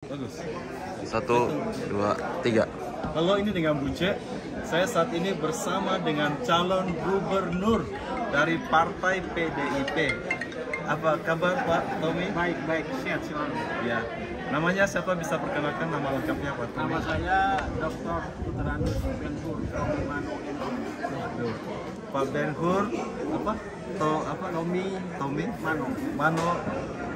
Bagus. 1, 2, 3. Halo, ini dengan Buce. Saya saat ini bersama dengan calon gubernur dari Partai PDIP. Apa kabar Pak Tommy? Baik, sehat selalu. Ya. Namanya siapa, bisa perkenalkan nama lengkapnya Pak Tommy? Nama saya Dr. Puteranus Ben-Hur Mano Aduh. Pak Ben-Hur apa?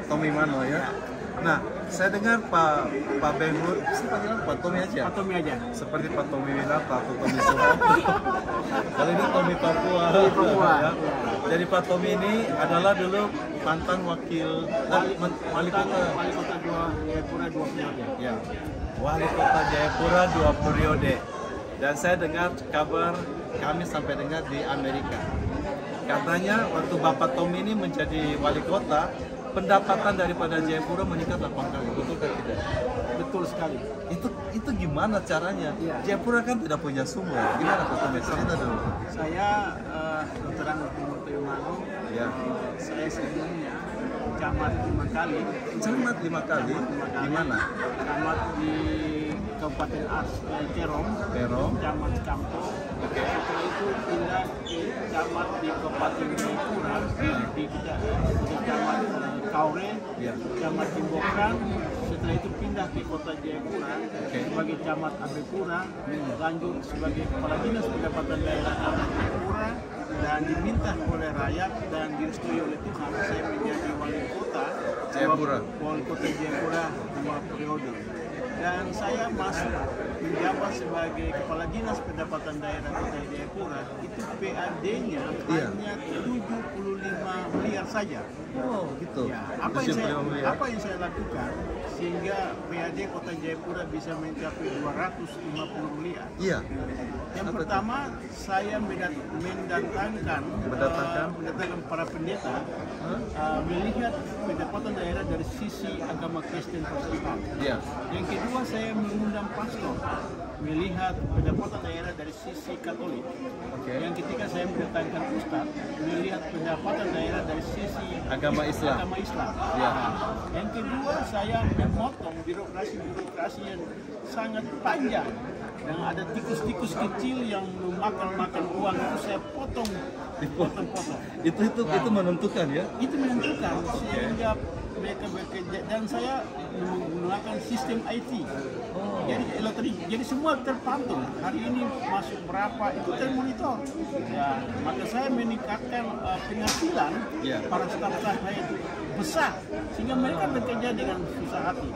Tommy Mano ya. Nah, saya dengar Pak Ben-Hur, seperti Pak Tommy aja. Pak Tommy aja. Seperti Pak Tommy Winata atau Tommy Soeharto. Kali ini Tommy Papua. Ya. Jadi Pak Tommy ini adalah dulu mantan wali kota Jayapura 2 periode. Ya, wali kota Jayapura 2 periode. Dan saya dengar kabar, kami sampai dengar di Amerika. Katanya waktu Bapak Tommy ini menjadi wali kota, pendapatan daripada Jayapura meningkat 8 kali. Betul kan tidak? Betul sekali. Itu gimana caranya? Ya. Jayapura kan tidak punya sumur. Gimana Pak Tommy? Cerita dulu. Saya Puteranus Mano. Ya. Saya sebelumnya camat 5 kali. Camat 5 kali? Di mana? Camat di Kabupaten Terong, camat Campo. Setelah itu pindah ke camat di Kabupaten Jayapura, di camat Kaure, camat Timbokran. Setelah itu pindah ke kota Jayapura sebagai camat Abepura, lanjut sebagai kepala dinas pendapatan daerah Jayapura, dan diminta oleh rakyat dan direstui oleh Tuhan saya menjadi wali kota Jayapura 2 periode. Dan saya masuk menjabat sebagai kepala dinas pendapatan daerah kota Jayapura. Itu PAD-nya hanya 75 miliar saja. Oh, gitu. Ya, apa yang saya lakukan sehingga PAD kota Jayapura bisa mencapai 250 miliar? Iya. Yang pertama, saya mendatangkan para pendeta melihat pendapatan daerah dari sisi agama Kristen Protestan. Iya. Yang kedua, saya mengundang pastor melihat pendapatan daerah dari sisi Katolik. Yang ketiga, saya mendatangkan ustadz melihat pendapatan daerah dari sisi agama Islam. Ya. Yang kedua, saya memotong birokrasi yang sangat panjang. Dan ada tikus-tikus kecil yang makan uang itu saya potong. Itu menentukan ya? Itu menentukan sehingga mereka bekerja, dan saya menggunakan sistem IT. Jadi semua terpantau. Hari ini masuk berapa itu termonitor. Ya, maka saya meningkatkan penghasilan para staf-staf saya itu besar sehingga mereka bekerja dengan susah hati.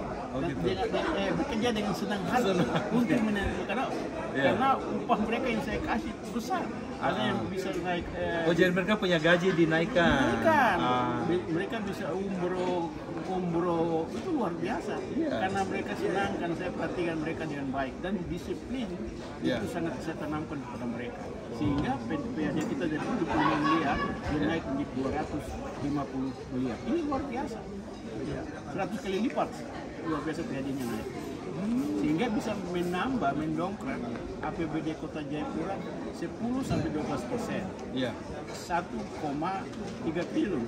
Bekerja dengan senang hati untuk menentukan karena upah mereka yang saya kasih besar. Ada yang bisa naik. Jadi mereka punya gaji dinaikkan. Mereka bisa umroh itu luar biasa. Karena mereka senang, karena saya perhatikan mereka dengan baik dan disiplin itu sangat saya tanamkan kepada mereka. Sehingga PAD kita dari 25 miliar dia naik menjadi 250 miliar. Ini luar biasa. 100 kali lipat luar biasa PAD-nya naik. Sehingga bisa mendongkrak APBD Kota Jayapura 10-12%. 1,3 triliun.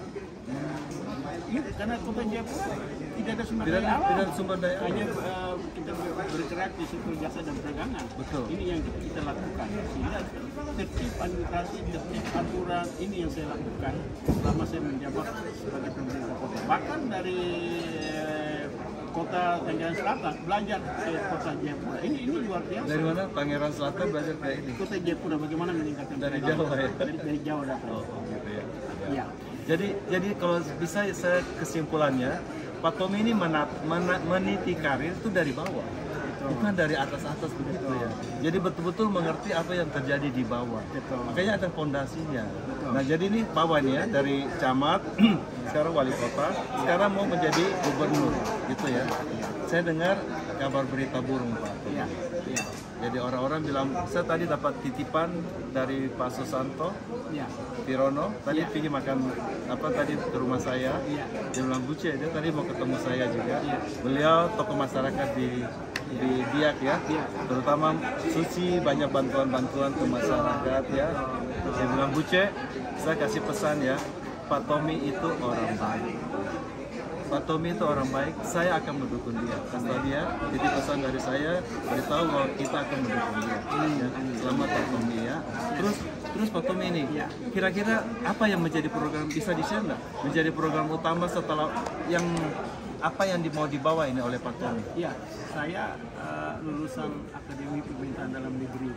Karena Kota Jayapura tidak ada sumber daya alam. Hanya kita bergerak di sektor jasa dan perdagangan. Ini yang kita lakukan. Sehingga tertib administrasi, tertib aturan, ini yang saya lakukan selama saya menjabat sebagai pemerintah kota. Bahkan dari Kota Tangerang Selatan belajar ke Kota Jayapura. Ini luar biasa. Dari mana Tangerang Selatan belajar kayak ini? Kota Jayapura bagaimana meningkatkan dari Jawa ya? Dari Jawa datang. Gitu ya. Iya. Jadi kalau bisa saya kesimpulannya, Pak Tommy ini meniti karir itu dari bawah, bukan dari atas begitu ya. Jadi betul-betul mengerti apa yang terjadi di bawah. Makanya ada fondasinya. Nah, jadi ini Pak ya, dari camat sekarang wali kota, sekarang mau menjadi gubernur, gitu ya. Saya dengar kabar berita burung Pak. Jadi orang-orang bilang, saya tadi dapat titipan dari Pak Susanto, Tirono, tadi pergi makan tadi ke rumah saya, dia bilang Buce, dia tadi mau ketemu saya juga. Beliau tokoh masyarakat di Biak ya, terutama suci, banyak bantuan ke masyarakat ya. Dia bilang Buce, saya kasih pesan ya, Pak Tommy itu orang baik. Pak Tommy itu orang baik, saya akan mendukung dia. Kasih dia, jadi pesan dari saya, beritahu bahwa kita akan mendukung dia. Ya. Selamat Pak Tommy ya. Terus Pak Tommy ini, kira-kira apa yang menjadi program, bisa di-share nggak? Menjadi program utama setelah yang apa yang mau dibawa ini oleh Pak Tommy? Iya, saya lulusan Akademi Pemerintahan Dalam Negeri.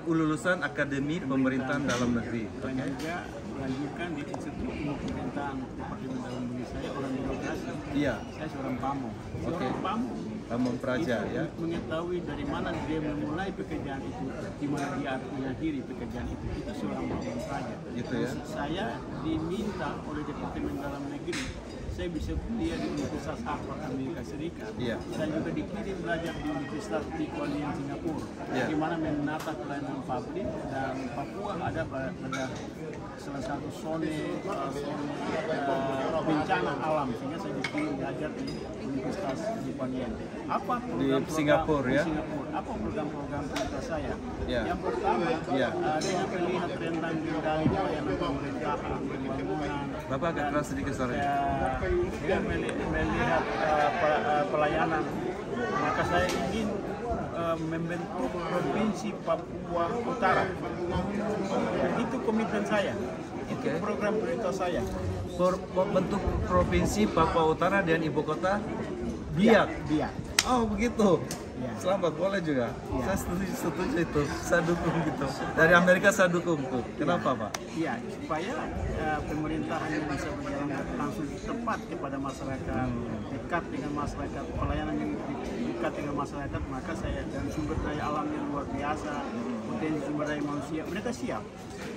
Lulusan Akademi Pemerintahan Dalam Negeri. Dan juga melanjutkan di Institut Ilmu Pemerintahan Departemen Dalam Negeri. Saya orang birokrasi. Iya. Saya seorang pamong. Oke. Pamong Praja ya. Mengetahui dari mana dia memulai pekerjaan itu, di mana dia mengakhiri pekerjaan itu seorang pamong praja. Gitu ya. Saya diminta oleh Departemen Dalam Negeri, saya bisa kuliah di Universitas Harvard Amerika Serikat. Iya. Saya juga dikirim belajar di Universitas di Kuala Lumpur Singapura, Iya. di mana menata pelayanan publik, dan Papua ada pada salah satu zona bencana alam, sehingga saya dikirim belajar di Universitas di Kuala Lumpur. Apa program di Singapura ya? Singapura. Apa program-program prioritas saya? Ya. Yang pertama, Ya. dengan melihat tren dan bidang pelayanan pemerintahan, pembangunan. Bapak agak keras sedikit suaranya. Dengan melihat pelayanan, maka saya ingin membentuk Provinsi Papua Utara. Itu komitmen saya. Itu program prioritas saya. Bentuk Provinsi Papua Utara dan Ibu Kota Biak. Biak. Oh begitu. Ya. Selamat, boleh juga. Ya. Saya setuju itu. Saya dukung gitu. Dari Amerika saya dukung tuh. Kenapa Pak? Iya, supaya pemerintahan yang bisa berjalan langsung tepat kepada masyarakat, dekat dengan masyarakat, pelayanan yang dekat dengan masyarakat, maka saya dan sumber daya alam yang luar biasa, potensi sumber daya manusia, mereka siap.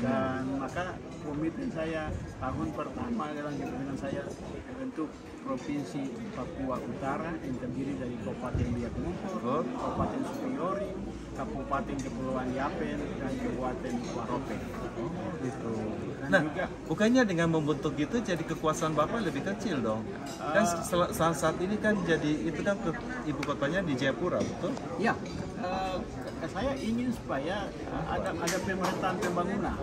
Dan maka komitmen saya tahun pertama adalah dengan saya bentuk Provinsi Papua Utara yang terdiri dari Kabupaten Biak Numfor, Kabupaten Superiori, Kabupaten Kepulauan Yapen, dan Kabupaten Warope. Gitu. Nah, bukannya dengan membentuk itu jadi kekuasaan Bapak lebih kecil dong? Kan saat ini kan jadi itu kan ibu kotanya di Jayapura, betul? Ya, saya ingin supaya ada pemerintahan pembangunan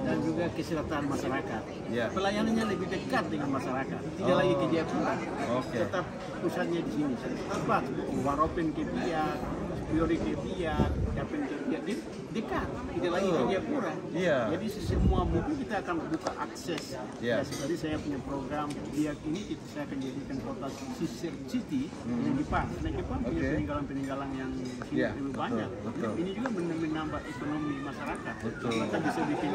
dan juga kesejahteraan masyarakat. Ya. Pelayanannya lebih dekat dengan masyarakat, tidak lagi ke Jayapura. Oke. Tetap pusatnya di sini. Tempat Waropen ke Biak, Superiori ke Biak, Yapen ke Biak, dekat, tidak lagi ke Jayapura. Iya. Jadi semua mungkin kita akan buka akses. Iya. Ya, seperti saya punya program Biak ini saya akan jadikan kota sister city dengan Jepang. Karena Jepang punya peninggalan-peninggalan yang lebih banyak. Betul. Ini juga menambah ekonomi masyarakat. Betul. Mereka bisa bikin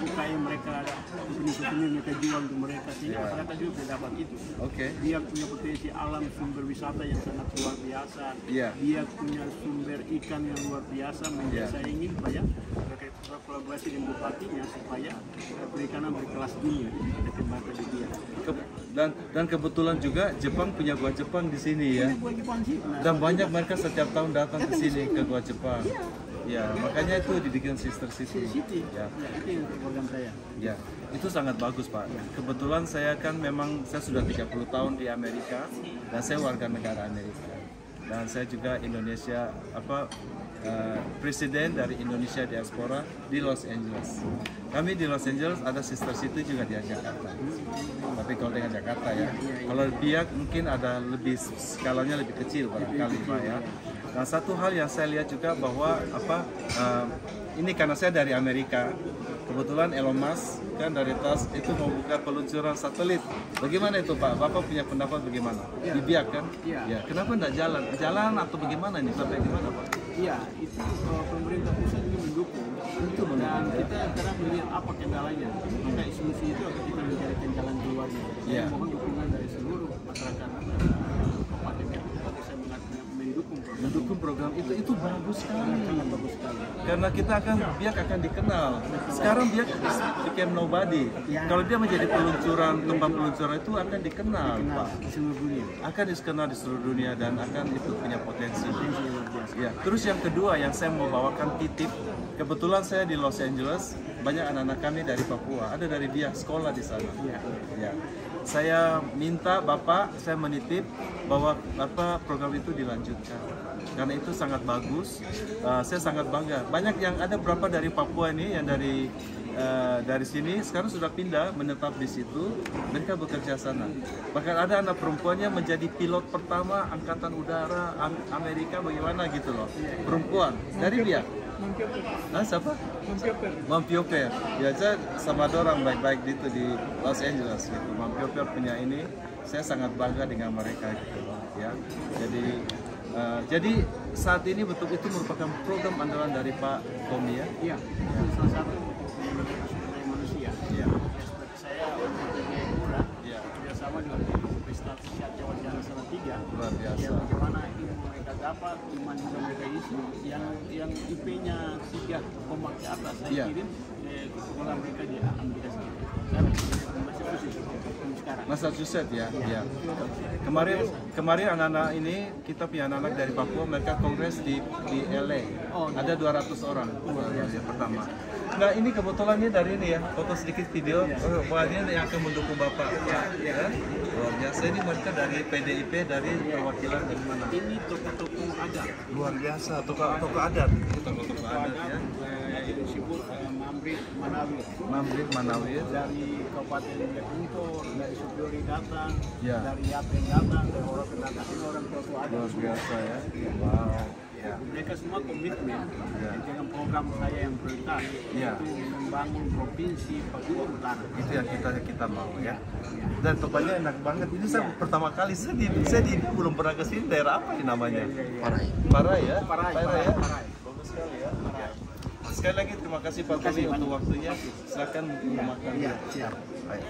UKM mereka, souvenir mereka jual untuk mereka, sehingga masyarakat juga bisa dapat itu. Oke. Dia punya potensi alam sumber wisata yang sangat luar biasa. Iya. Dia punya sumber ikan yang luar biasa. Saya ingin supaya berkolaborasi dengan bupatinya supaya perikanan berkelas dunia ada kembangkan di dia. Dan kebetulan juga Jepang punya gua Jepang di sini ya. Buat Jepang sih. Nah, Dan banyak mereka setiap tahun datang ke sini ke gua Jepang. Ya, makanya itu dibikin Sister City. Ya. ya, itu yang program saya. Ya, itu sangat bagus Pak. Kebetulan saya kan memang saya sudah 30 tahun di Amerika dan saya warga negara Amerika. Dan saya juga Indonesia presiden dari Indonesia Diaspora di Los Angeles. Kami di Los Angeles ada Sister City juga di Jakarta. Tapi kalau dengan Jakarta ya, kalau Biak mungkin ada lebih skalanya lebih kecil barangkali Pak ya. Nah satu hal yang saya lihat juga bahwa ini karena saya dari Amerika, kebetulan Elon Musk kan dari TAS itu mau buka peluncuran satelit. Bagaimana itu Pak? Bapak punya pendapat bagaimana? Di Biak kan? Ya. Kenapa tidak jalan? Jalan atau bagaimana ini? Sampai di mana Pak? Iya, itu pemerintah pusat juga mendukung. Dan kita sekarang melihat apa kendalanya. Maka solusi itu akan kita mencarikan jalan keluarnya. Iya. Mohon dukungan dari seluruh masyarakat kabupaten yang bisa mendukung program itu bagus sekali. Sangat bagus sekali. Karena kita Biak akan dikenal. Sekarang Biak became nobody. Kalau dia menjadi tempat peluncuran itu akan dikenal, Pak. Di seluruh dunia. Akan dikenal di seluruh dunia dan akan itu punya potensi. Ya. Terus yang kedua yang saya mau bawakan titip, kebetulan saya di Los Angeles, banyak anak-anak kami dari Papua, ada dari Biak sekolah di sana. Ya. saya minta Bapak, saya menitip bahwa program itu dilanjutkan. Karena itu sangat bagus, saya sangat bangga. Banyak yang ada berapa dari Papua ini yang dari sini sekarang sudah pindah menetap di situ, mereka bekerja sana. Bahkan ada anak perempuannya menjadi pilot pertama angkatan udara Amerika, bagaimana gitu loh, perempuan dari dia. Nah, siapa? Mampioper. Ya, saya sama orang baik-baik gitu di Los Angeles gitu. Mampioper punya ini, saya sangat bangga dengan mereka gitu loh, ya. Jadi saat ini betul itu merupakan program andalan dari Pak Tommy ya. Iya, itu salah satu sumber manusia. Iya. Seperti saya untuk Jayapura, Iya. kerjasama dengan Universitas Jawa Jalan Salatiga. Luar biasa. Ya, bagaimana ilmu mereka dapat, iman yang mereka isi, yang IP-nya 3, ke atas, saya Iya. kirim ke sekolah mereka di Amerika Serikat. Sekarang sekarang. Massachusetts ya. Ya. Kemarin anak-anak ini kita punya anak-anak dari Papua, mereka kongres di LA. Ada 200 orang yang pertama. Nah, ini kebetulan ini dari ini ya, foto sedikit video. Wah, ini yang akan mendukung Bapak. Ya. Luar biasa, ini mereka dari PDIP, dari perwakilan dari mana? Ini toko-toko adat. Luar biasa, toko adat. Toko adat ya. Disebut Mamrit Manawir. Dari Kabupaten Guntur, dari Supyori datang, Ya. dari Yapen datang, dari orang datang, ini orang tua adat. Luar biasa ya. Wow. Ya. Mereka semua komitmen Ya. dengan program saya yang prioritas, Ya. yaitu membangun provinsi Papua Utara. Itu yang kita mau ya. Dan tempatnya enak banget. Ini saya pertama kali saya belum pernah ke sini. Daerah apa ini namanya? Parai ya. Parai. Bagus sekali ya. Sekali lagi terima kasih Pak Tommy untuk waktunya. Silakan makan. Iya, siap. Baik.